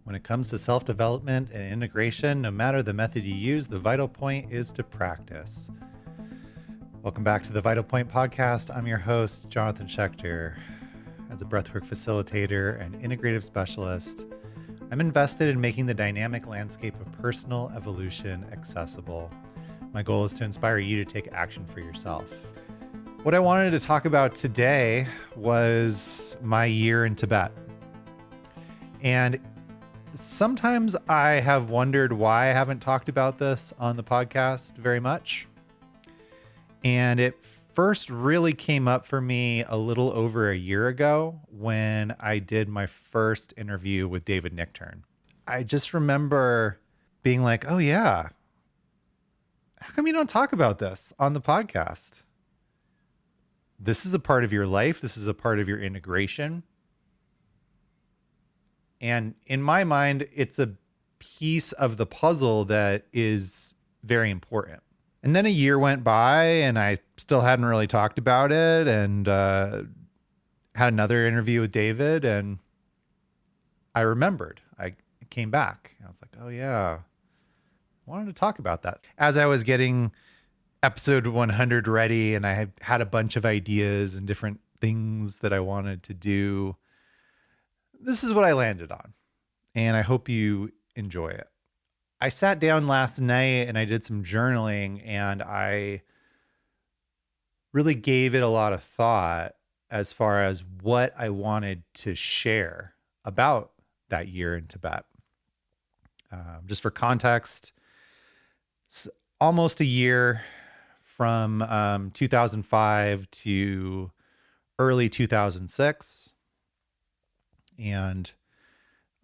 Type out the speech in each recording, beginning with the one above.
When it comes to self-development and integration, no matter the method you use, the vital point is to practice. Welcome back to the Vital Point Podcast. I'm your host, Jonathan Schecter. As a breathwork facilitator and integrative specialist, I'm invested in making the dynamic landscape of personal evolution accessible. My goal is to inspire you to take action for yourself. What I wanted to talk about today was my year in Tibet. And sometimes I have wondered why I haven't talked about this on the podcast very much. And it first really came up for me a little over a year ago when I did my first interview with David Nichtern. I just remember being like, oh yeah, how come you don't talk about this on the podcast? This is a part of your life. This is a part of your integration. And in my mind, it's a piece of the puzzle that is very important. And then a year went by and I still hadn't really talked about it, and had another interview with David, and I remembered. I came back. I was like, oh yeah, I wanted to talk about that. As I was getting episode 100 ready and I had a bunch of ideas and different things that I wanted to do, this is what I landed on, and I hope you enjoy it. I sat down last night and I did some journaling, and I really gave it a lot of thought as far as what I wanted to share about that year in Tibet. Just for context, it's almost a year from 2005 to early 2006. And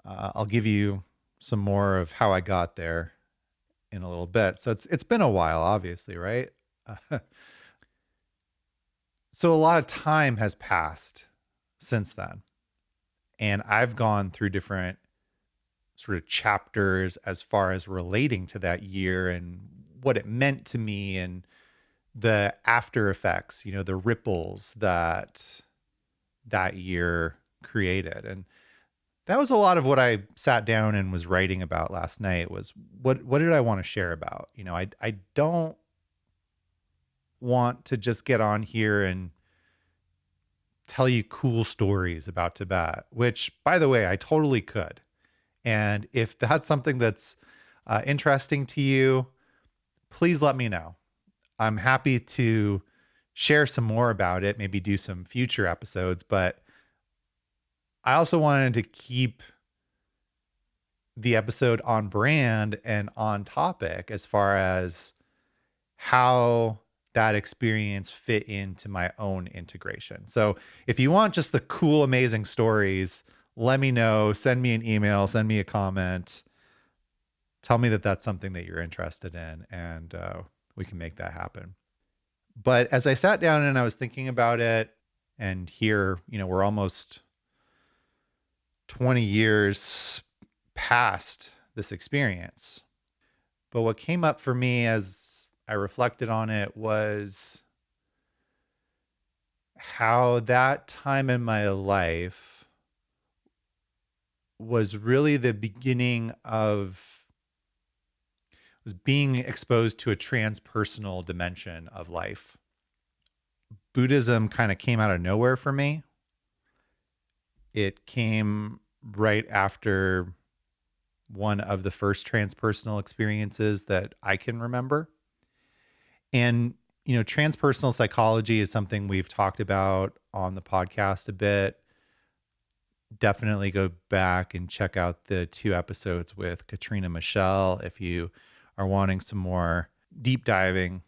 I'll give you some more of how I got there in a little bit. So it's been a while, obviously, right? So a lot of time has passed since then. And I've gone through different sort of chapters as far as relating to that year and what it meant to me and the after effects, the ripples that year created. And that was a lot of what I sat down and was writing about last night. Was what did I want to share about? I don't want to just get on here and tell you cool stories about Tibet, which, by the way, I totally could. And if that's something that's interesting to you, please let me know. I'm happy to share some more about it, maybe do some future episodes, but I also wanted to keep the episode on brand and on topic as far as how that experience fit into my own integration. So if you want just the cool, amazing stories, let me know, send me an email, send me a comment, tell me that that's something that you're interested in, and we can make that happen. But as I sat down and I was thinking about it, and here, we're almost 20 years past this experience. But what came up for me as I reflected on it was how that time in my life was really the beginning of was being exposed to a transpersonal dimension of life. Buddhism kind of came out of nowhere for me. It came right after one of the first transpersonal experiences that I can remember. And, transpersonal psychology is something we've talked about on the podcast a bit. Definitely go back and check out the 2 episodes with Katrina Michelle if you are wanting some more deep diving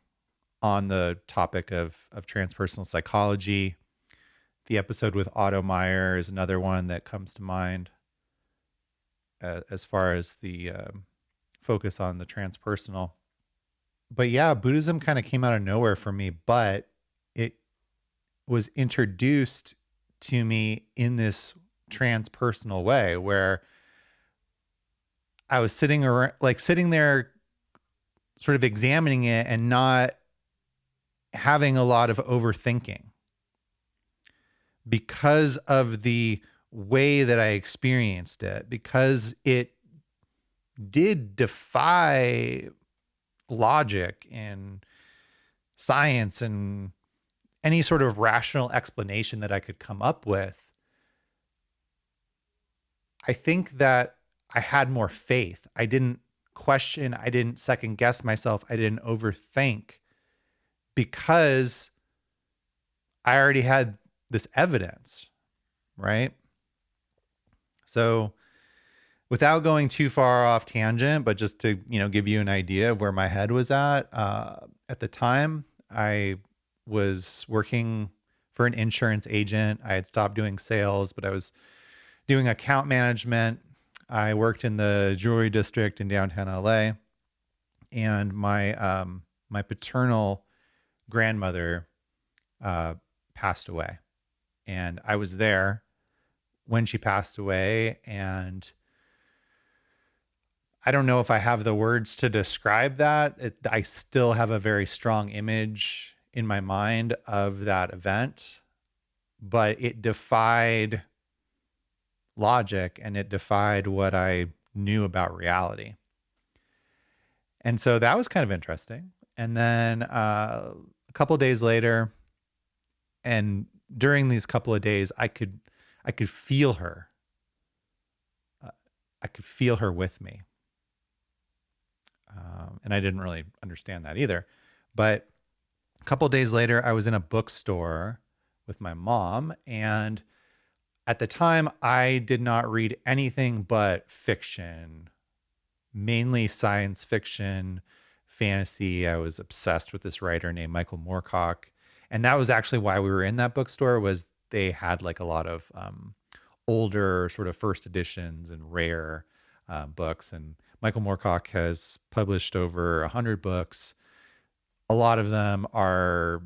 on the topic of transpersonal psychology. The episode with Otto Meyer is another one that comes to mind as far as the focus on the transpersonal. But yeah, Buddhism kind of came out of nowhere for me, but it was introduced to me in this transpersonal way where I was sitting there sort of examining it and not having a lot of overthinking because of the way that I experienced it, because it did defy logic and science and any sort of rational explanation that I could come up with. I think that I had more faith. I didn't question, I didn't second guess myself, I didn't overthink, because I already had this evidence, right? So without going too far off tangent, but just to, give you an idea of where my head was at the time, I was working for an insurance agent. I had stopped doing sales, but I was doing account management. I worked in the jewelry district in downtown LA, and my paternal grandmother passed away, and I was there when she passed away. And I don't know if I have the words to describe that. I still have a very strong image in my mind of that event, but it defied logic and it defied what I knew about reality. And so that was kind of interesting. And then a couple of days later, and during these couple of days, I could feel her. I could feel her with me. And I didn't really understand that either. But a couple of days later, I was in a bookstore with my mom. And at the time, I did not read anything but fiction, mainly science fiction, fantasy. I was obsessed with this writer named Michael Moorcock. And that was actually why we were in that bookstore, was they had like a lot of older sort of first editions and rare books. And Michael Moorcock has published over 100 books. A lot of them are,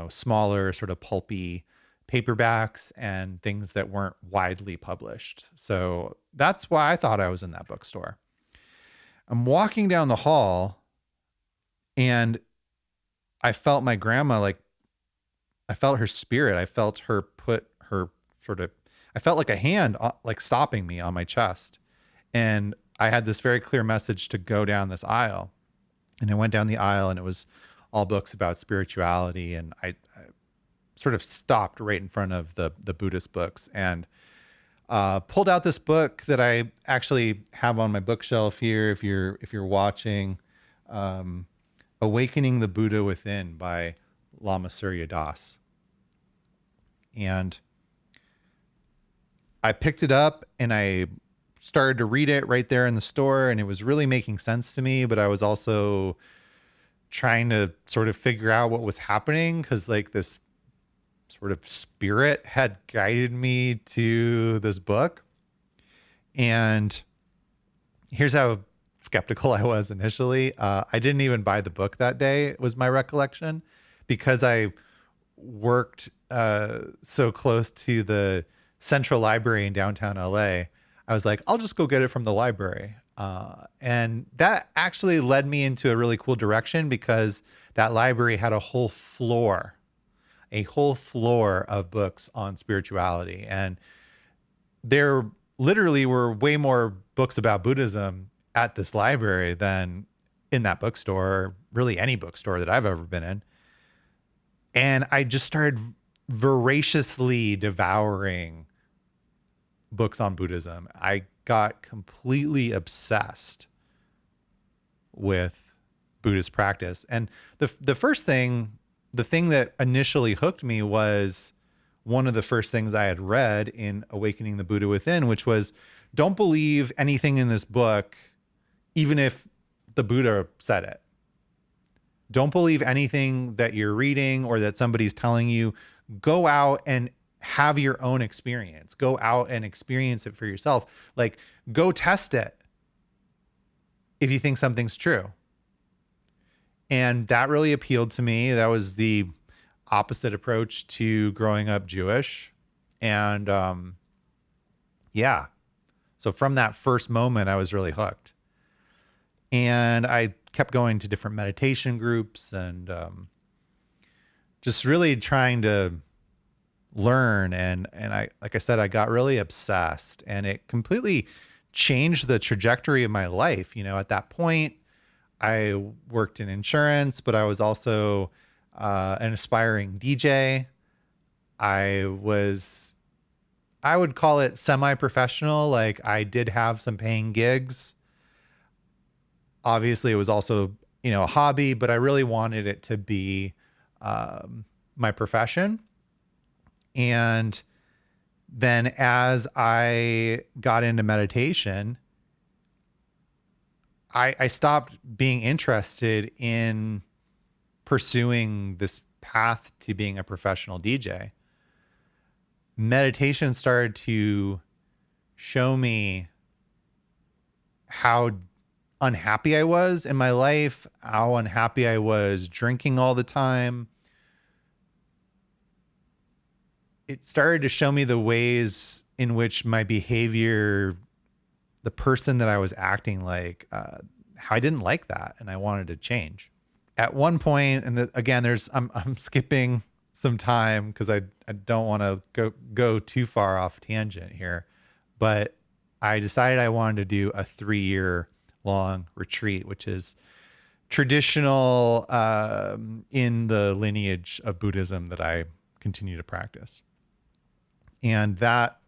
smaller, sort of pulpy paperbacks and things that weren't widely published. So that's why I thought I was in that bookstore. I'm walking down the hall and I felt my grandma, I felt her spirit. I felt her put her I felt like a hand like stopping me on my chest. And I had this very clear message to go down this aisle. And I went down the aisle, and it was all books about spirituality. And I sort of stopped right in front of the Buddhist books and pulled out this book that I actually have on my bookshelf here. If you're watching, Awakening the Buddha Within by Lama Surya Das. And I picked it up and I started to read it right there in the store, and it was really making sense to me, but I was also trying to sort of figure out what was happening, because this sort of spirit had guided me to this book. And here's how skeptical I was initially. I didn't even buy the book that day, was my recollection, because I worked so close to the Central Library in downtown LA. I was like, I'll just go get it from the library. And that actually led me into a really cool direction, because that library had a whole floor of books on spirituality. And there literally were way more books about Buddhism at this library than in that bookstore, or really any bookstore that I've ever been in. And I just started voraciously devouring books on Buddhism. I got completely obsessed with Buddhist practice. And the thing that initially hooked me was one of the first things I had read in Awakening the Buddha Within, which was, don't believe anything in this book, even if the Buddha said it. Don't believe anything that you're reading or that somebody's telling you. Go out and have your own experience. Go out and experience it for yourself. Go test it if you think something's true. And that really appealed to me. That was the opposite approach to growing up Jewish. And so from that first moment, I was really hooked. And I kept going to different meditation groups and just really trying to learn. And I, like I said, I got really obsessed, and it completely changed the trajectory of my life. You know, at that point, I worked in insurance, but I was also an aspiring DJ. I was, I would call it semi-professional. Like, I did have some paying gigs. Obviously, it was also, you know, a hobby, but I really wanted it to be my profession. And then as I got into meditation, I stopped being interested in pursuing this path to being a professional DJ. Meditation started to show me how unhappy I was in my life, how unhappy I was drinking all the time. It started to show me the ways in which my behavior, the person that I was acting like, how I didn't like that, and I wanted to change. At one point, and again, I'm skipping some time because I don't want to go too far off tangent here, but I decided I wanted to do a 3-year long retreat, which is traditional in the lineage of Buddhism that I continue to practice. And that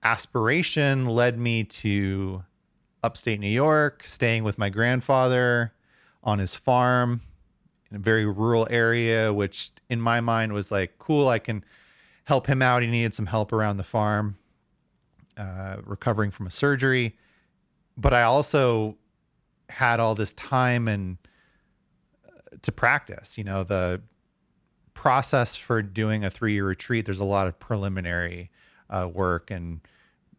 aspiration led me to upstate New York, staying with my grandfather on his farm in a very rural area, which in my mind was like, cool, I can help him out. He needed some help around the farm, recovering from a surgery. But I also had all this time and to practice, you know, the process for doing a 3-year retreat. There's a lot of preliminary work and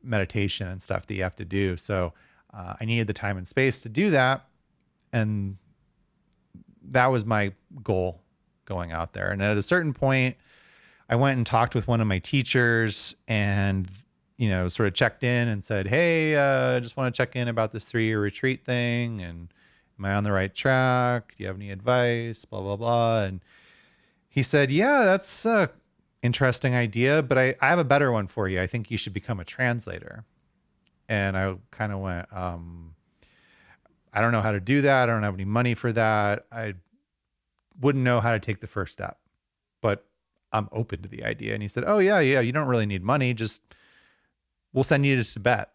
meditation and stuff that you have to do. So I needed the time and space to do that. And that was my goal going out there. And at a certain point, I went and talked with one of my teachers and, you know, sort of checked in and said, hey, I just want to check in about this 3-year retreat thing. And am I on the right track? Do you have any advice? Blah, blah, blah. And he said, yeah, that's a interesting idea, but I have a better one for you. I think you should become a translator. And I kind of went, I don't know how to do that. I don't have any money for that. I wouldn't know how to take the first step, but I'm open to the idea. And he said, oh yeah, you don't really need money. Just, we'll send you to Tibet.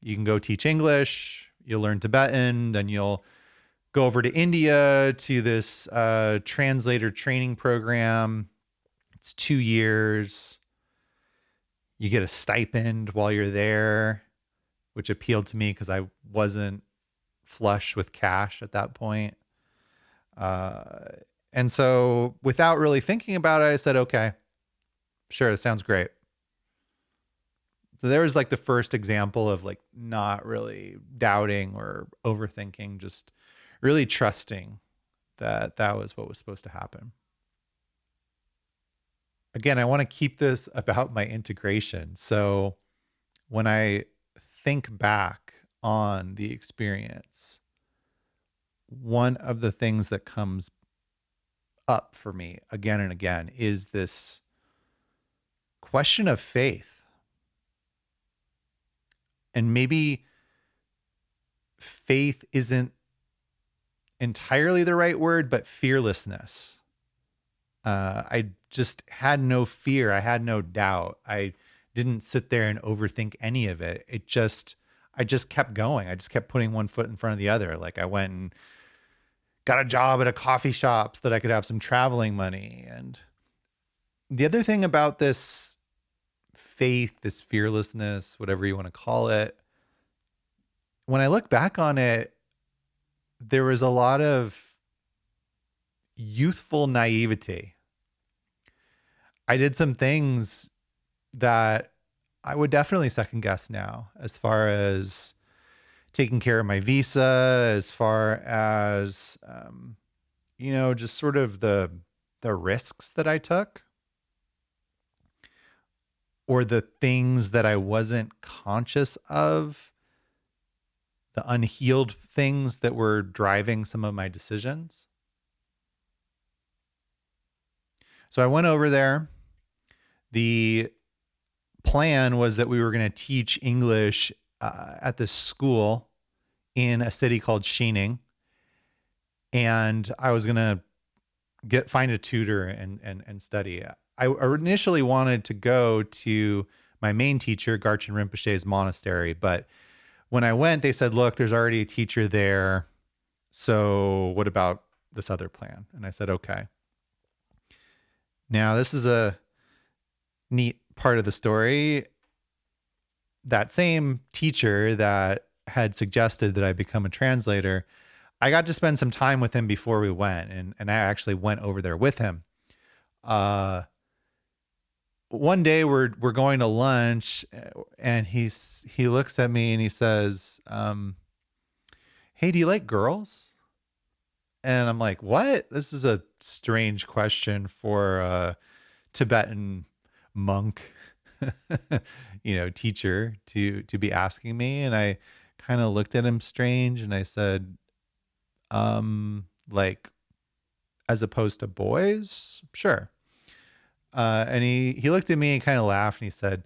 You can go teach English. You'll learn Tibetan. Then you'll go over to India to this translator training program. It's 2 years. You get a stipend while you're there, which appealed to me because I wasn't flush with cash at that point. And so without really thinking about it, I said, okay, sure, that sounds great. So there was like the first example of like not really doubting or overthinking, just really trusting that that was what was supposed to happen. Again, I want to keep this about my integration. So when I think back on the experience, one of the things that comes up for me again and again is this question of faith. And maybe faith isn't entirely the right word, but fearlessness. I just had no fear. I had no doubt. I didn't sit there and overthink any of it. I just kept going. I just kept putting one foot in front of the other. Like I went and got a job at a coffee shop so that I could have some traveling money. And the other thing about this faith, this fearlessness, whatever you want to call it, when I look back on it, there was a lot of youthful naivety. I did some things that I would definitely second guess now, as far as taking care of my visa, as far as, just sort of the risks that I took, or the things that I wasn't conscious of, the unhealed things that were driving some of my decisions. So I went over there. The plan was that we were going to teach English at this school in a city called Xining, and I was going to find a tutor and study. I initially wanted to go to my main teacher, Garchen Rinpoche's monastery, but when I went, they said, "Look, there's already a teacher there. So what about this other plan?" And I said, "Okay." Now, this is a neat part of the story. That same teacher that had suggested that I become a translator, I got to spend some time with him before we went, and I actually went over there with him. One day we're going to lunch, and he looks at me and he says, "Hey, do you like girls?" And I'm like, "What? This is a strange question for a Tibetan monk, teacher to be asking me." And I kind of looked at him strange, and I said, like, as opposed to boys? Sure. And he looked at me and kind of laughed, and he said,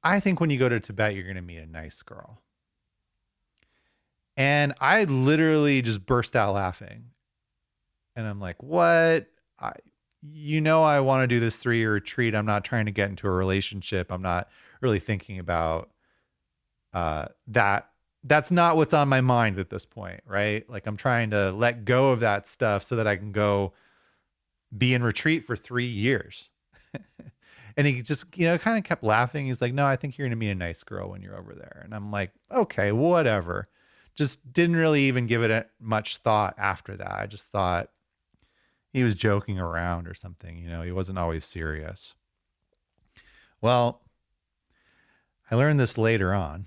"I think when you go to Tibet, you're going to meet a nice girl." And I literally just burst out laughing. And I'm like, "What? I want to do this 3-year retreat. I'm not trying to get into a relationship. I'm not really thinking about that. That's not what's on my mind at this point, right? Like, I'm trying to let go of that stuff so that I can go be in retreat for 3 years." And he just, kind of kept laughing. He's like, "No, I think you're going to meet a nice girl when you're over there." And I'm like, "Okay, whatever." Just didn't really even give it much thought after that. I just thought he was joking around or something. He wasn't always serious. Well, I learned this later on.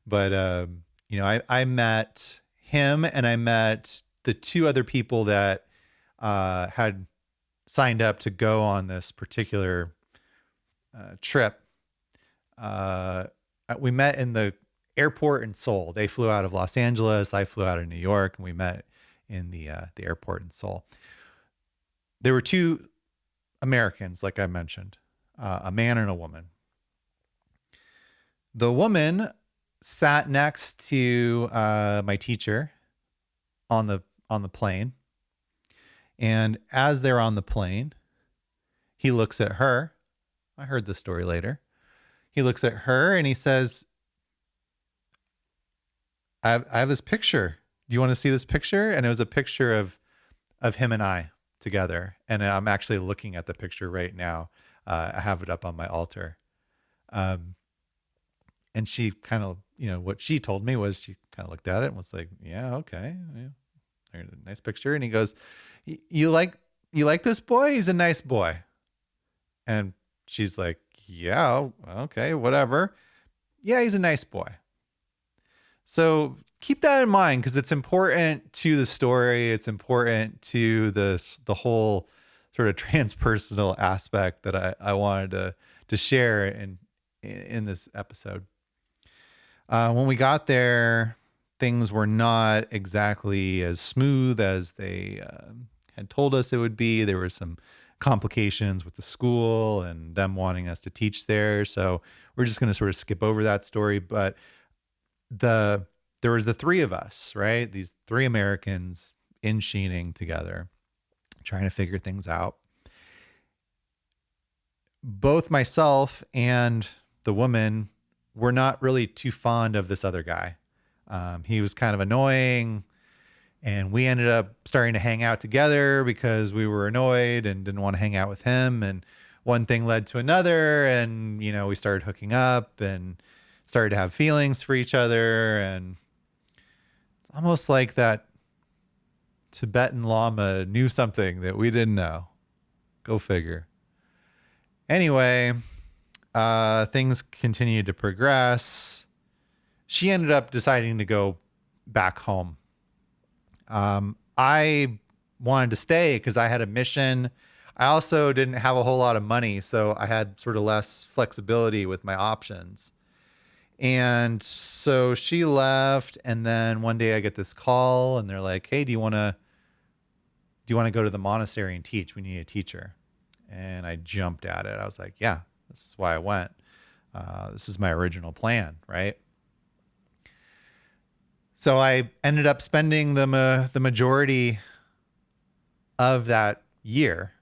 But, I met him, and I met the 2 other people that had signed up to go on this particular trip. We met in the airport in Seoul. They flew out of Los Angeles. I flew out of New York, and we met in the airport in Seoul. There were 2 Americans, like I mentioned, a man and a woman. The woman sat next to my teacher on the plane. And as they're on the plane, he looks at her. I heard the story later. He looks at her and he says, I have this picture. Do you want to see this picture?" And it was a picture of him and I together. And I'm actually looking at the picture right now. I have it up on my altar. And she kind of, what she told me was, she kind of looked at it and was like, "Yeah, okay. Yeah. There's a nice picture." And he goes, You like this boy? He's a nice boy." And she's like, "Yeah, okay, whatever. Yeah, he's a nice boy." So keep that in mind, because it's important to the story. It's important to the whole sort of transpersonal aspect that I wanted to share in this episode. When we got there, things were not exactly as smooth as they had told us it would be. There were some complications with the school and them wanting us to teach there. So we're just going to sort of skip over that story. But there was the 3 of us, right? These 3 Americans in Xining together, trying to figure things out. Both myself and the woman were not really too fond of this other guy. He was kind of annoying, and we ended up starting to hang out together because we were annoyed and didn't want to hang out with him. And one thing led to another, and, we started hooking up and started to have feelings for each other. And it's almost like that Tibetan Lama knew something that we didn't know. Go figure. Anyway, things continued to progress. She ended up deciding to go back home. I wanted to stay because I had a mission. I also didn't have a whole lot of money, so I had sort of less flexibility with my options. And so she left, and then one day I get this call, and they're like, "Hey, do you want to go to the monastery and teach? We need a teacher." And I jumped at it. I was like, yeah, this is why I went. This is my original plan, right? So I ended up spending the majority of that year,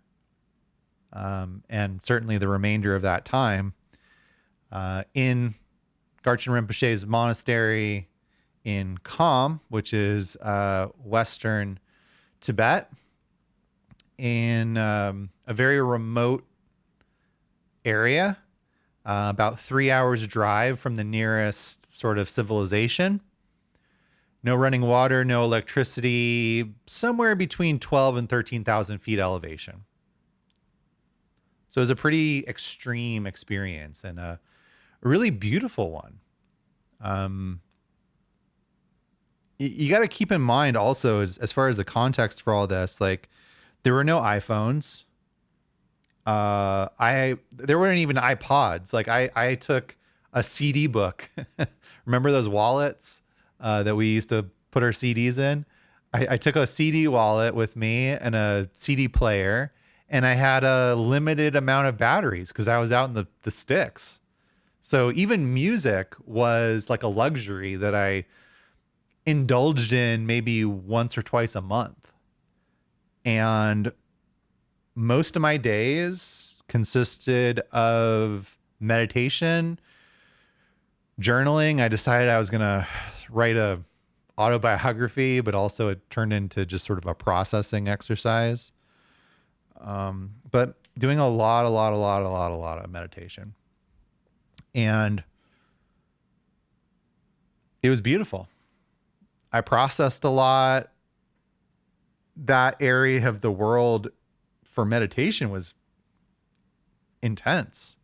and certainly the remainder of that time, in Garchen Rinpoche's monastery in Kham, which is western Tibet, in a very remote area, about 3 hours drive from the nearest sort of civilization. No running water, no electricity, somewhere between 12 and 13,000 feet elevation. So it was a pretty extreme experience and a really beautiful one. You got to keep in mind also, as far as the context for all this, like there were no iPhones. There weren't even iPods. Like I took a CD book. Remember those wallets that we used to put our CDs in? I took a CD wallet with me and a CD player, and I had a limited amount of batteries because I was out in the sticks. So even music was like a luxury that I indulged in maybe once or twice a month. And most of my days consisted of meditation, journaling. I decided I was going to write a autobiography, but also it turned into just sort of a processing exercise. But doing a lot of meditation. And it was beautiful. I processed a lot. That area of the world for meditation was intense.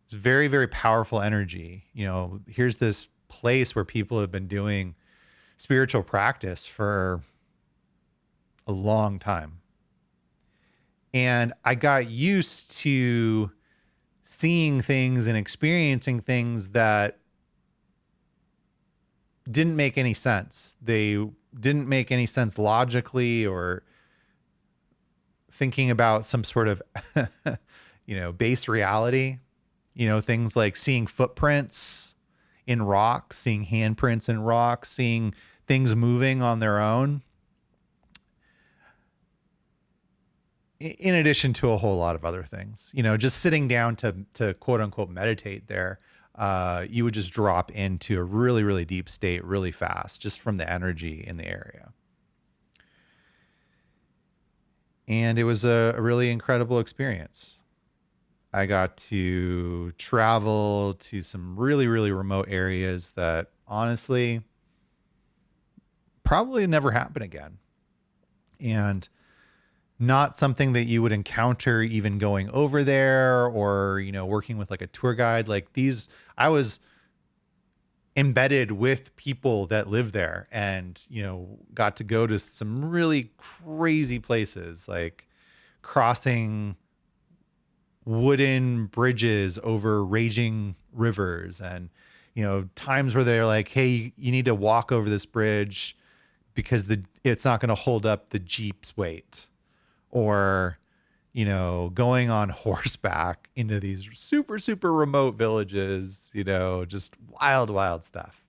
It's very, very powerful energy. You know, here's this place where people have been doing spiritual practice for a long time. And I got used to seeing things and experiencing things that didn't make any sense. They didn't make any sense logically or thinking about some sort of, base reality. Things like seeing footprints in rocks, seeing handprints in rocks, seeing things moving on their own. In addition to a whole lot of other things, just sitting down to quote unquote meditate there, you would just drop into a really, really deep state really fast, just from the energy in the area. And it was a really incredible experience. I got to travel to some really, really remote areas that honestly probably never happen again. And not something that you would encounter even going over there or, working with like a tour guide. Like I was embedded with people that live there and, got to go to some really crazy places, like crossing wooden bridges over raging rivers and, times where they're like, hey, you need to walk over this bridge because it's not going to hold up the Jeep's weight. Or, going on horseback into these super, super remote villages, just wild, wild stuff.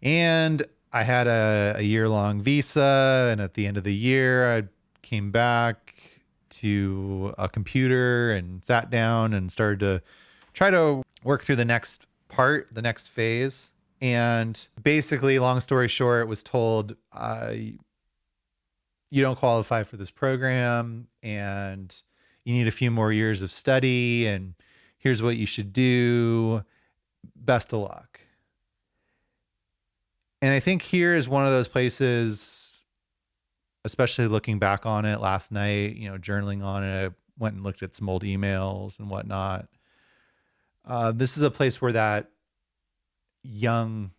And I had a year-long visa. And at the end of the year, I came back to a computer and sat down and started to try to work through the next part, the next phase. And basically, long story short, was told, you don't qualify for this program and you need a few more years of study and here's what you should do. Best of luck. And I think here is one of those places, especially looking back on it last night, journaling on it, I went and looked at some old emails and whatnot. This is a place where that young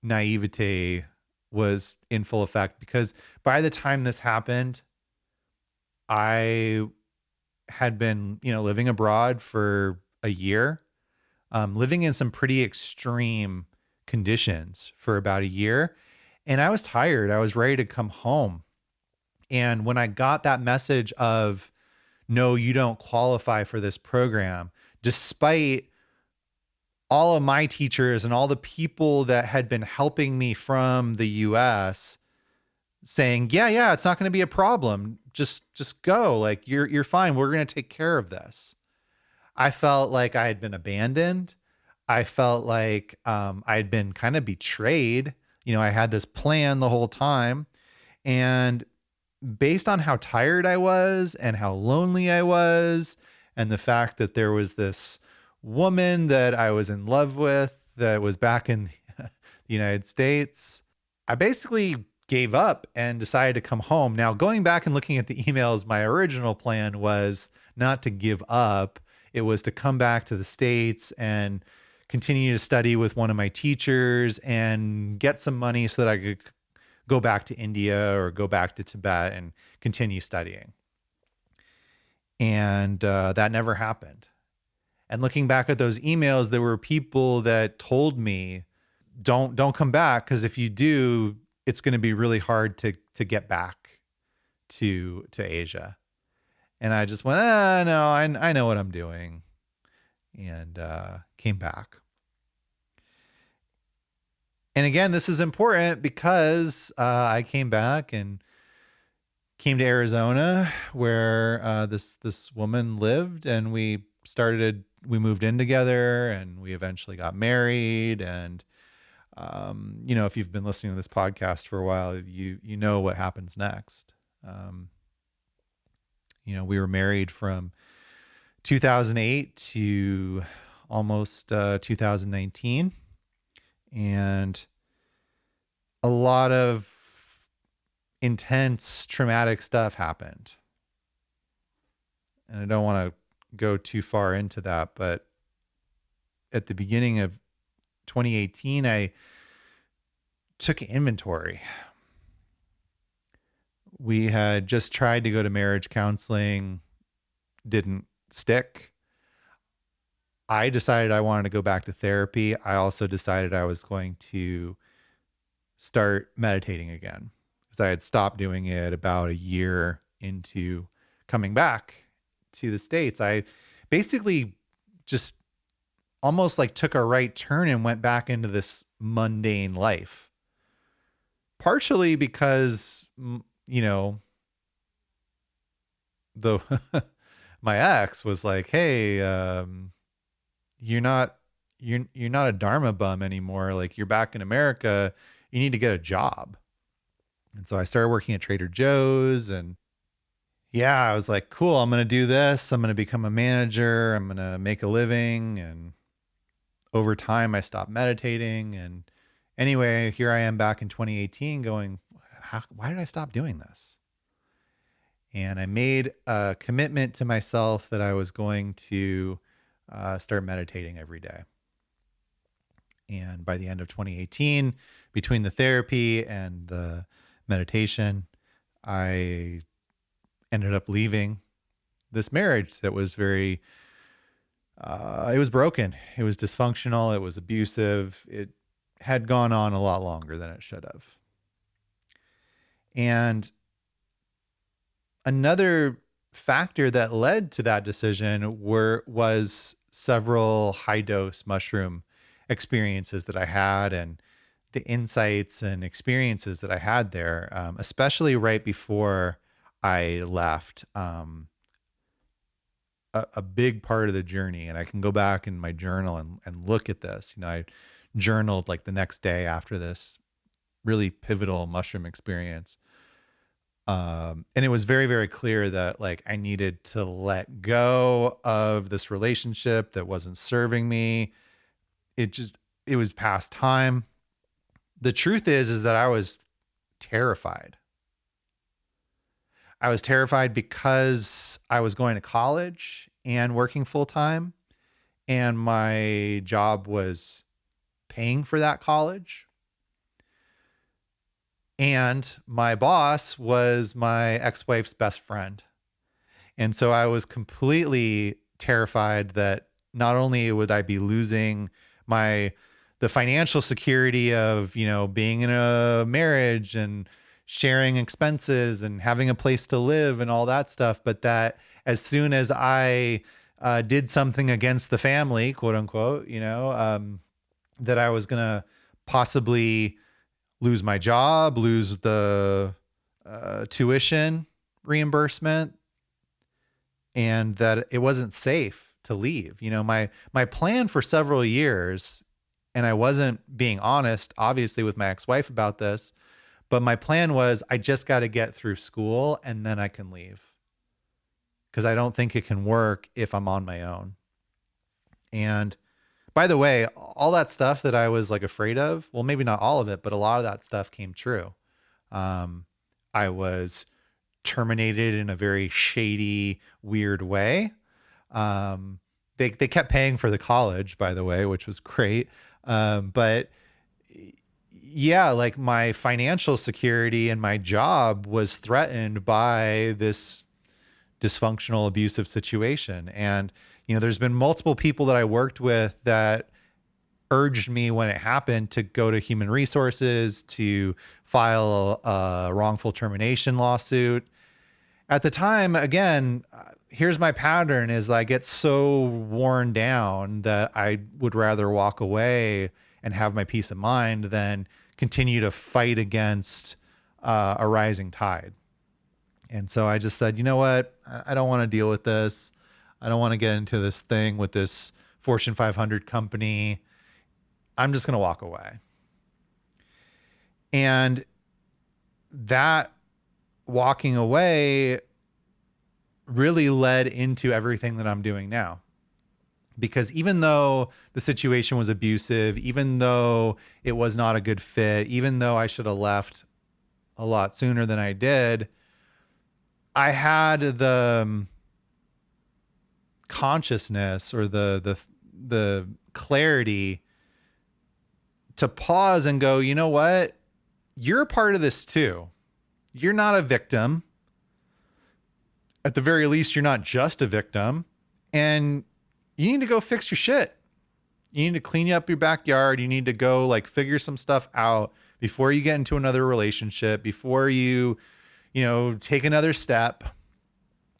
naivete was in full effect, because by the time this happened, I had been, living abroad for a year, living in some pretty extreme conditions for about a year. And I was tired. I was ready to come home. And when I got that message of, no, you don't qualify for this program, despite all of my teachers and all the people that had been helping me from the US saying, yeah, it's not going to be a problem. Just go. Like you're fine. We're going to take care of this. I felt like I had been abandoned. I felt like I had been kind of betrayed. I had this plan the whole time. And based on how tired I was and how lonely I was, and the fact that there was this woman that I was in love with that was back in the United States, I basically gave up and decided to come home. Now, going back and looking at the emails, my original plan was not to give up. It was to come back to the States and continue to study with one of my teachers and get some money so that I could go back to India or go back to Tibet and continue studying. And that never happened. And looking back at those emails, there were people that told me, don't come back, because if you do, it's going to be really hard to get back to Asia. And I just went, no, I know what I'm doing, and came back. And again, this is important because I came back and came to Arizona, where this woman lived, and we moved in together, and we eventually got married. And if you've been listening to this podcast for a while, you know what happens next. We were married from 2008 to almost 2019. And a lot of intense, traumatic stuff happened. And I don't want to go too far into that, but at the beginning of 2018, I took inventory. We had just tried to go to marriage counseling, didn't stick. I decided I wanted to go back to therapy. I also decided I was going to start meditating again, because I had stopped doing it about a year into coming back to the States. I basically just almost like took a right turn and went back into this mundane life. Partially because, the my ex was like, hey, you're not a Dharma bum anymore. Like, you're back in America. You need to get a job. And so I started working at Trader Joe's, and yeah, I was like, cool, I'm going to do this. I'm going to become a manager. I'm going to make a living. And over time I stopped meditating. And anyway, here I am back in 2018 going, why did I stop doing this? And I made a commitment to myself that I was going to start meditating every day. And by the end of 2018, between the therapy and the meditation, I ended up leaving this marriage that was very, it was broken. It was dysfunctional. It was abusive. It had gone on a lot longer than it should have. And another factor that led to that decision was several high dose mushroom experiences that I had, and the insights and experiences that I had there, especially right before I left. A big part of the journey, and I can go back in my journal and look at this. I journaled like the next day after this really pivotal mushroom experience. And it was very, very clear that like I needed to let go of this relationship that wasn't serving me. It was past time. The truth is that I was terrified. I was terrified because I was going to college and working full time, and my job was paying for that college. And my boss was my ex-wife's best friend. And so I was completely terrified that not only would I be losing the financial security of, being in a marriage and sharing expenses and having a place to live and all that stuff. But that as soon as I did something against the family, quote unquote, that I was going to possibly lose my job, lose the tuition reimbursement, and that it wasn't safe to leave. My plan for several years, and I wasn't being honest, obviously, with my ex-wife about this, but my plan was I just got to get through school and then I can leave, because I don't think it can work if I'm on my own. And by the way, all that stuff that I was like afraid of, well, maybe not all of it, but a lot of that stuff came true. I was terminated in a very shady, weird way. They kept paying for the college, by the way, which was great. But yeah, like my financial security and my job was threatened by this dysfunctional, abusive situation. And, there's been multiple people that I worked with that urged me when it happened to go to human resources to file a wrongful termination lawsuit. At the time, again, here's my pattern is I get so worn down that I would rather walk away and have my peace of mind than continue to fight against a rising tide. And so I just said, you know what? I don't want to deal with this. I don't want to get into this thing with this Fortune 500 company. I'm just going to walk away. And that walking away really led into everything that I'm doing now. Because even though the situation was abusive, even though it was not a good fit, even though I should have left a lot sooner than I did, I had the consciousness or the clarity to pause and go, you know what? You're a part of this too. You're not a victim. At the very least, you're not just a victim. And you need to go fix your shit. You need to clean up your backyard. You need to go like figure some stuff out before you get into another relationship, before you take another step.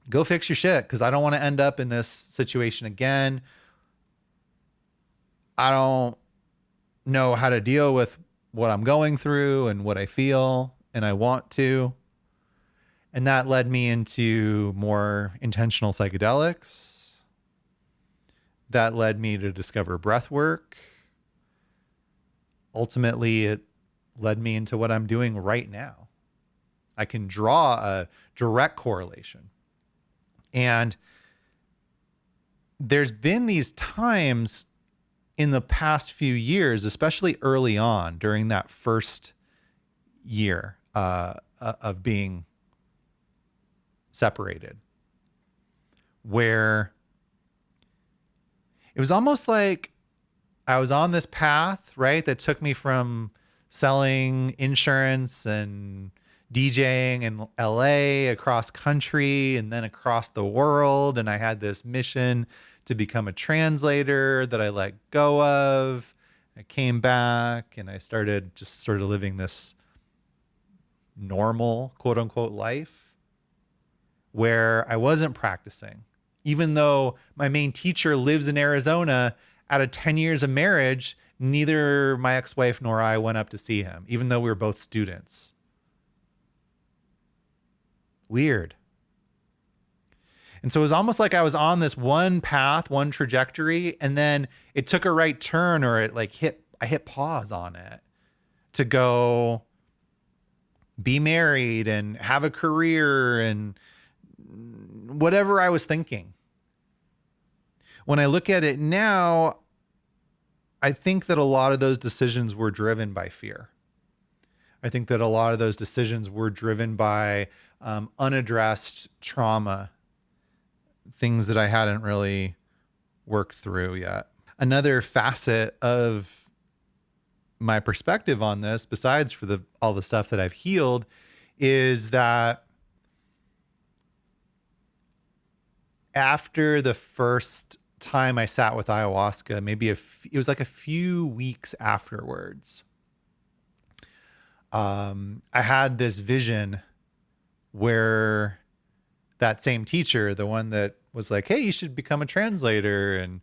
Go fix your shit, because I don't want to end up in this situation again. I don't know how to deal with what I'm going through and what I feel, and I want to. And that led me into more intentional psychedelics. That led me to discover breath work. Ultimately, it led me into what I'm doing right now. I can draw a direct correlation. And there's been these times in the past few years, especially early on during that first year of being separated, where it was almost like I was on this path, right, that took me from selling insurance and DJing in LA across country and then across the world. And I had this mission to become a translator that I let go of. I came back and I started just sort of living this normal, quote unquote, life where I wasn't practicing. Even though my main teacher lives in Arizona, out of 10 years of marriage, neither my ex-wife nor I went up to see him, even though we were both students. Weird. And so it was almost like I was on this one path, one trajectory, and then it took a right turn, or I hit pause on it to go be married and have a career and whatever I was thinking. When I look at it now, I think that a lot of those decisions were driven by fear. I think that a lot of those decisions were driven by unaddressed trauma, things that I hadn't really worked through yet. Another facet of my perspective on this, besides for all the stuff that I've healed, is that after the first time I sat with ayahuasca, it was like a few weeks afterwards, I had this vision where that same teacher, the one that was like, hey, you should become a translator, and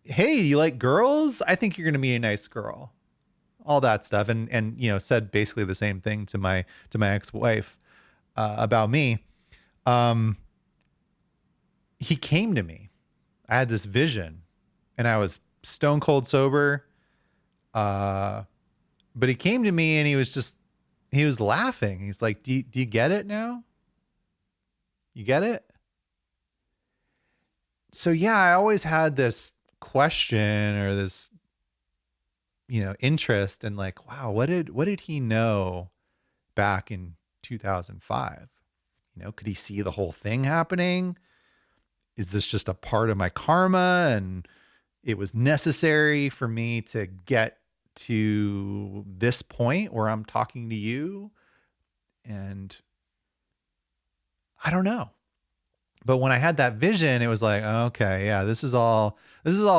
hey, you like girls? I think you're going to be a nice girl. All that stuff. And, said basically the same thing to my ex-wife, about me. Um, he came to me. I had this vision and I was stone cold sober. But he came to me and he was laughing. He's like, do you get it now? You get it? So yeah, I always had this question or this, interest in like, wow, what did he know back in 2005? Could he see the whole thing happening? Is this just a part of my karma? And it was necessary for me to get to this point where I'm talking to you. And I don't know. But when I had that vision, it was like, okay, yeah, this is all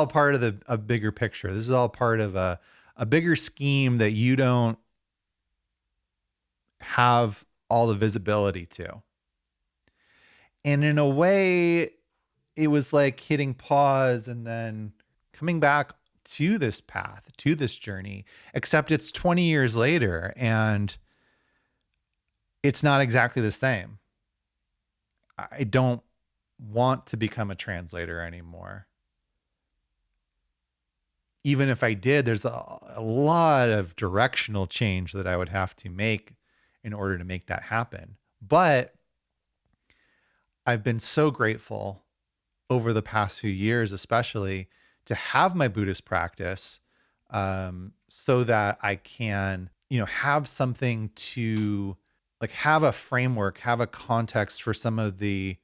part of a bigger picture. This is all part of a bigger scheme that you don't have all the visibility to. And in a way, it was like hitting pause and then coming back to this path, to this journey, except it's 20 years later and it's not exactly the same. I don't want to become a translator anymore. Even if I did, there's a lot of directional change that I would have to make in order to make that happen. But I've been so grateful over the past few years, especially to have my Buddhist practice, so that I can, have something to like have a framework, have a context for some of the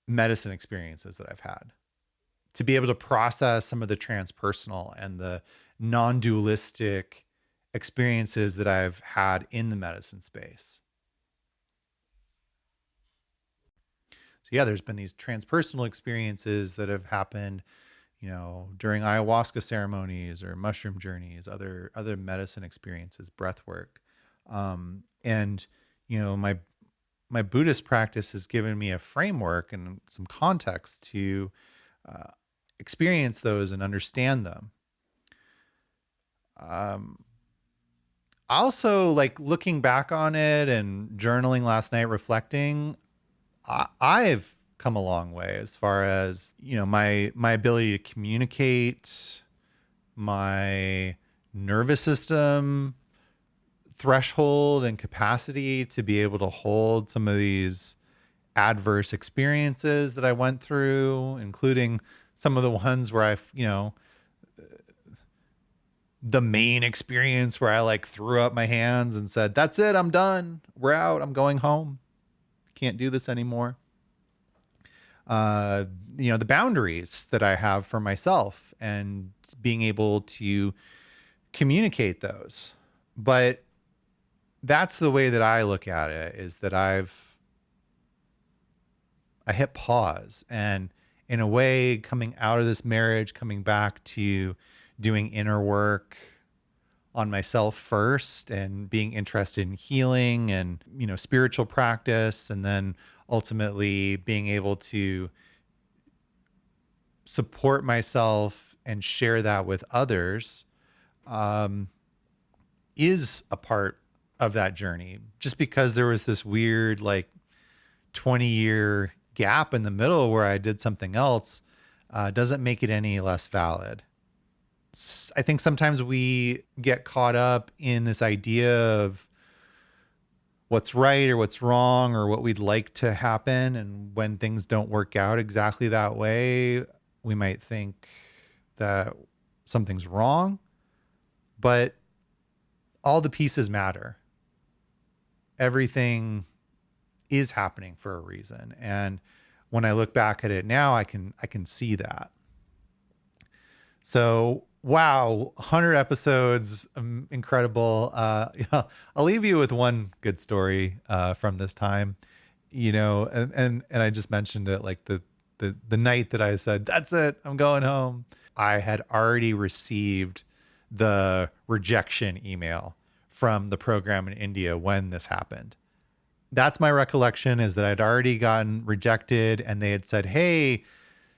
medicine experiences that I've had, to be able to process some of the transpersonal and the non-dualistic experiences that I've had in the medicine space. So yeah, there's been these transpersonal experiences that have happened, during ayahuasca ceremonies or mushroom journeys, other medicine experiences, breath work. And my Buddhist practice has given me a framework and some context to experience those and understand them. Also, like looking back on it and journaling last night, reflecting, I've come a long way as far as my ability to communicate, my nervous system threshold and capacity to be able to hold some of these adverse experiences that I went through, including some of the ones where the main experience where I like threw up my hands and said, that's it, I'm done. We're out. I'm going home. Can't do this anymore. The boundaries that I have for myself and being able to communicate those. But that's the way that I look at it, is that I hit pause, and in a way, coming out of this marriage, coming back to doing inner work on myself first and being interested in healing and, spiritual practice, and then ultimately being able to support myself and share that with others, is a part of that journey. Just because there was this weird, like 20-year gap in the middle where I did something else, doesn't make it any less valid. I think sometimes we get caught up in this idea of what's right or what's wrong or what we'd like to happen. And when things don't work out exactly that way, we might think that something's wrong, but all the pieces matter. Everything is happening for a reason. And when I look back at it now, I can see that. So, wow, 100 episodes, incredible. Yeah, I'll leave you with one good story from this time, and I just mentioned it, like the night that I said, that's it, I'm going home. I had already received the rejection email from the program in India when this happened. That's my recollection, is that I'd already gotten rejected and they had said, hey,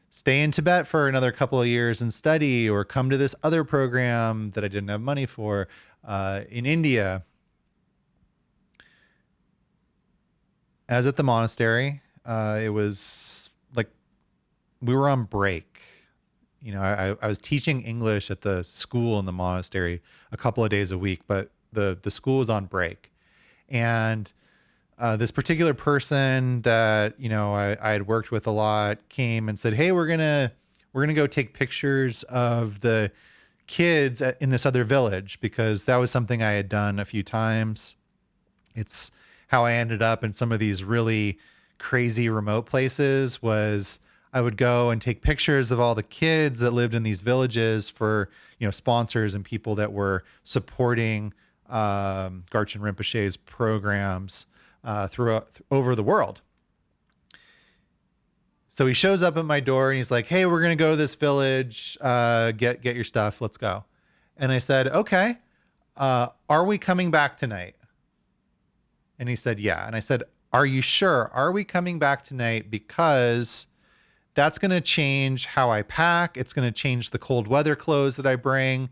stay in Tibet for another couple of years and study, or come to this other program that I didn't have money for in India. As at the monastery, it was like we were on break. I was teaching English at the school in the monastery a couple of days a week, but the school was on break. And this particular person that, I had worked with a lot came and said, hey, we're going to go take pictures of the kids in this other village, because that was something I had done a few times. It's how I ended up in some of these really crazy remote places. Was I would go and take pictures of all the kids that lived in these villages for, sponsors and people that were supporting Garchen Rinpoche's programs over the world. So he shows up at my door and he's like, hey, we're going to go to this village, get your stuff. Let's go. And I said, okay, are we coming back tonight? And he said, yeah. And I said, are you sure? Are we coming back tonight? Because that's going to change how I pack. It's going to change the cold weather clothes that I bring.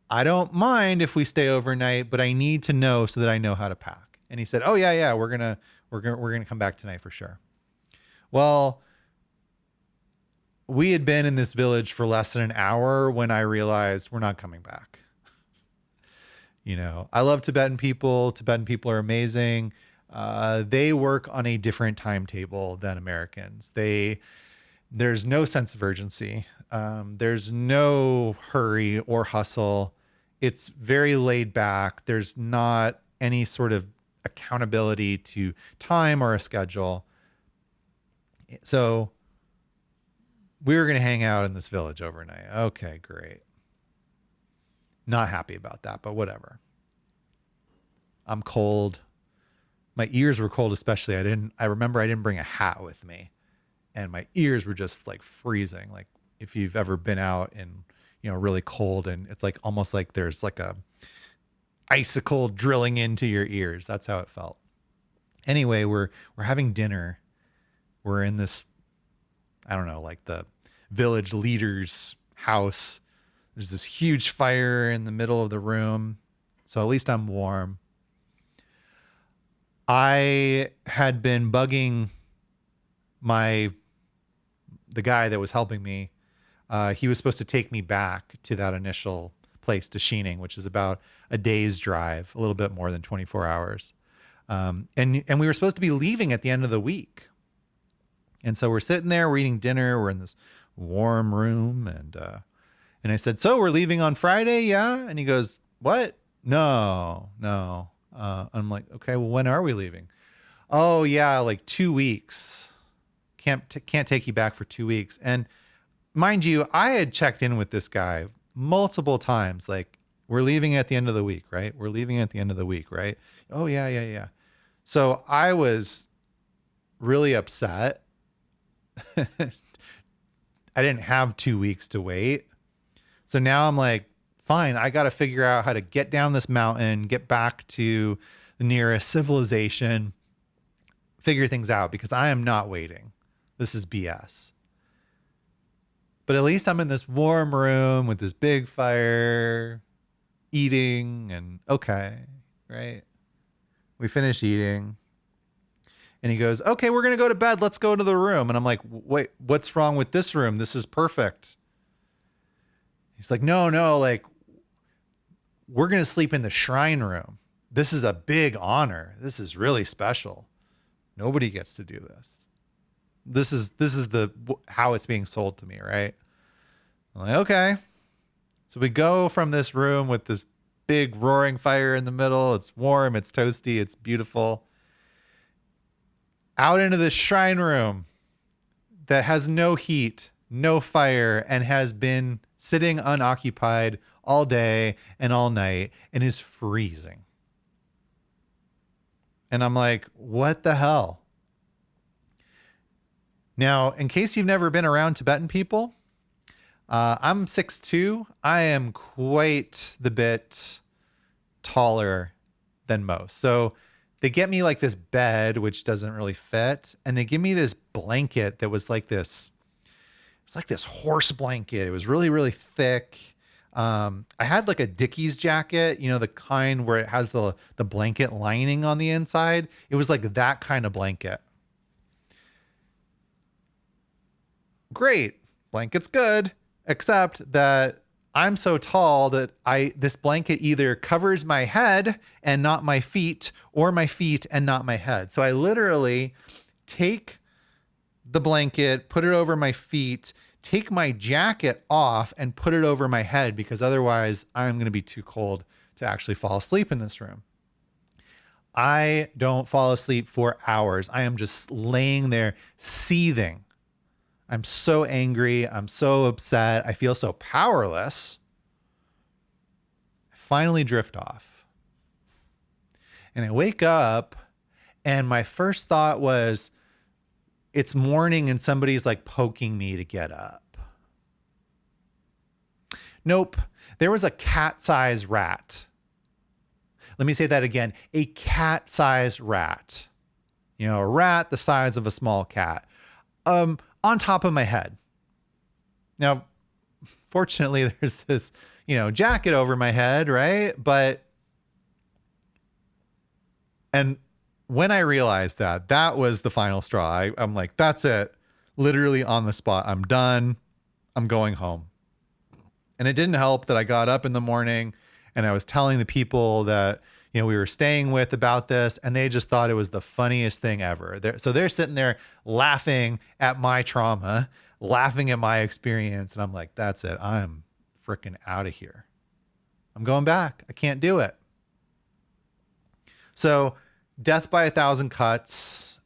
I don't mind if we stay overnight, but I need to know so that I know how to pack. And he said, oh yeah, we're going to come back tonight for sure. Well, we had been in this village for less than an hour when I realized we're not coming back. I love Tibetan people. Tibetan people are amazing. They work on a different timetable than Americans. There's no sense of urgency. There's no hurry or hustle. It's very laid back. There's not any sort of accountability to time or a schedule. So we were going to hang out in this village overnight. Okay, great. Not happy about that, but whatever. I'm cold. My ears were cold, especially. I remember I didn't bring a hat with me, and my ears were just like freezing. Like if you've ever been out and, really cold, and it's like almost like there's like a icicle drilling into your ears. That's how it felt. Anyway, we're having dinner. We're in this, I don't know, like the village leader's house. There's this huge fire in the middle of the room. So at least I'm warm. I had been bugging the guy that was helping me. He was supposed to take me back to that initial place, to Sheening, which is about a day's drive, a little bit more than 24 hours. And we were supposed to be leaving at the end of the week. And so we're sitting there, we're eating dinner, we're in this warm room, and I said, so we're leaving on Friday, yeah? And he goes, what? No. I'm like, okay, well, when are we leaving? Oh yeah, like 2 weeks. Can't take you back for 2 weeks. And mind you, I had checked in with this guy multiple times. Like, we're leaving at the end of the week, right? We're leaving at the end of the week, right? Oh yeah. So I was really upset. I didn't have 2 weeks to wait. So now I'm like, fine, I got to figure out how to get down this mountain, get back to the nearest civilization, figure things out, because I am not waiting. This is BS. But at least I'm in this warm room with this big fire, eating, and okay, right? We finish eating. And he goes, okay, we're going to go to bed. Let's go to the room. And I'm like, wait, what's wrong with this room? This is perfect. He's like, no, like, we're going to sleep in the shrine room. This is a big honor. This is really special. Nobody gets to do this. This is how it's being sold to me, right? I'm like, okay. So we go from this room with this big roaring fire in the middle. It's warm, it's toasty, it's beautiful. Out into this shrine room that has no heat, no fire, and has been sitting unoccupied all day and all night and is freezing. And I'm like, what the hell? Now, in case you've never been around Tibetan people, I'm 6'2". I am quite the bit taller than most. So they get me like this bed, which doesn't really fit. And they give me this blanket that was like this, it's like this horse blanket. It was really, really thick. I had like a Dickies jacket, you know, the kind where it has the blanket lining on the inside. It was like that kind of blanket. Great. Blanket's good, except that I'm so tall that this blanket either covers my head and not my feet, or my feet and not my head. So I literally take the blanket, put it over my feet, take my jacket off and put it over my head, because otherwise I'm going to be too cold to actually fall asleep in this room. I don't fall asleep for hours. I am just laying there seething. I'm so angry. I'm so upset. I feel so powerless. I finally drift off. And I wake up, and my first thought was, it's morning and somebody's like poking me to get up. Nope. There was a cat-sized rat. Let me say that again. A cat-sized rat. You know, a rat the size of a small cat. On top of my head. Now, fortunately, there's this, you know, jacket over my head, right? And when I realized that was the final straw. I'm like, that's it. Literally on the spot. I'm done. I'm going home. And it didn't help that I got up in the morning and I was telling the people that, you know, we were staying with about this, and they just thought it was the funniest thing ever. So they're sitting there laughing at my trauma, laughing at my experience. And I'm like, that's it. I'm freaking out of here. I'm going back. I can't do it. So death by 1,000 cuts,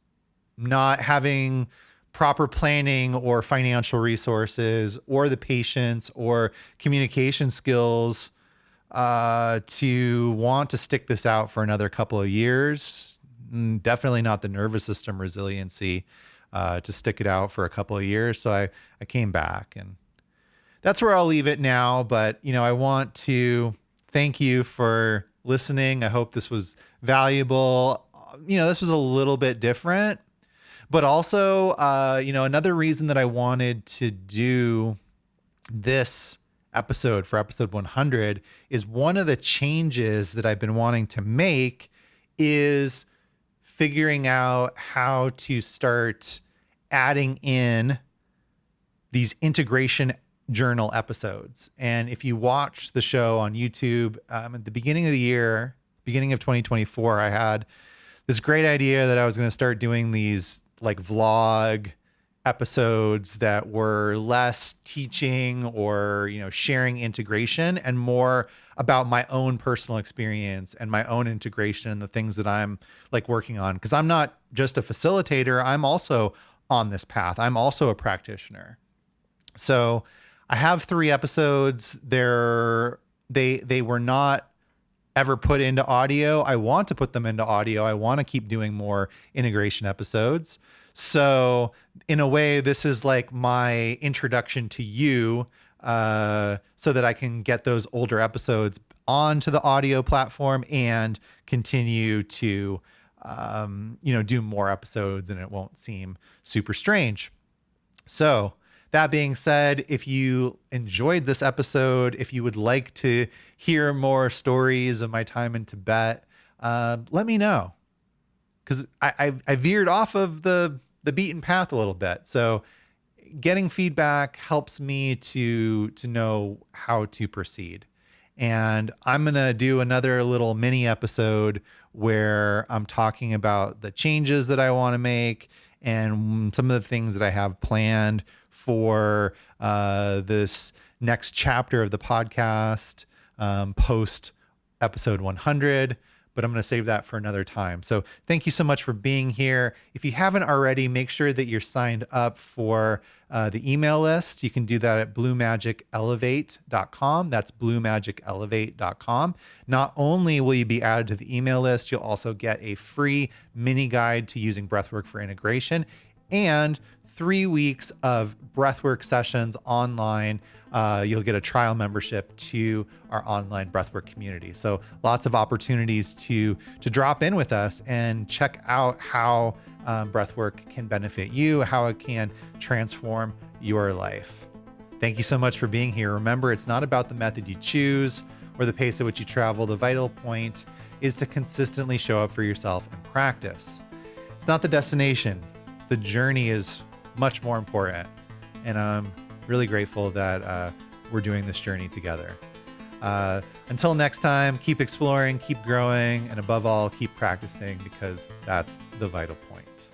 not having proper planning or financial resources or the patience or communication skills to want to stick this out for another couple of years. Definitely not the nervous system resiliency to stick it out for a couple of years. So I came back, and that's where I'll leave it now. But, you know, I want to thank you for listening. I hope this was valuable. You know, this was a little bit different, but also, you know, another reason that I wanted to do this episode for episode 100 is one of the changes that I've been wanting to make is figuring out how to start adding in these integration journal episodes. And if you watch the show on YouTube, at the beginning of the year, beginning of 2024, I had this great idea that I was going to start doing these like vlog episodes that were less teaching or, you know, sharing integration and more about my own personal experience and my own integration and the things that I'm like working on. Cause I'm not just a facilitator. I'm also on this path. I'm also a practitioner. So I have 3 episodes. They were not ever put into audio. I want to put them into audio. I want to keep doing more integration episodes. So in a way, this is like my introduction to you, so that I can get those older episodes onto the audio platform and continue to, you know, do more episodes, and it won't seem super strange. So that being said, if you enjoyed this episode, if you would like to hear more stories of my time in Tibet, let me know. Because I veered off of the beaten path a little bit. So getting feedback helps me to know how to proceed. And I'm going to do another little mini episode where I'm talking about the changes that I want to make and some of the things that I have planned for this next chapter of the podcast, post episode 100. But I'm going to save that for another time. So thank you so much for being here. If you haven't already, make sure that you're signed up for the email list. You can do that at bluemagicelevate.com. That's bluemagicelevate.com. Not only will you be added to the email list, you'll also get a free mini guide to using breathwork for integration. And 3 weeks of breathwork sessions online. You'll get a trial membership to our online breathwork community. So lots of opportunities to drop in with us and check out how breathwork can benefit you, how it can transform your life. Thank you so much for being here. Remember, it's not about the method you choose or the pace at which you travel. The vital point is to consistently show up for yourself and practice. It's not the destination. The journey is much more important. And I'm really grateful that we're doing this journey together. Until next time, keep exploring, keep growing, and above all, keep practicing, because that's the vital point.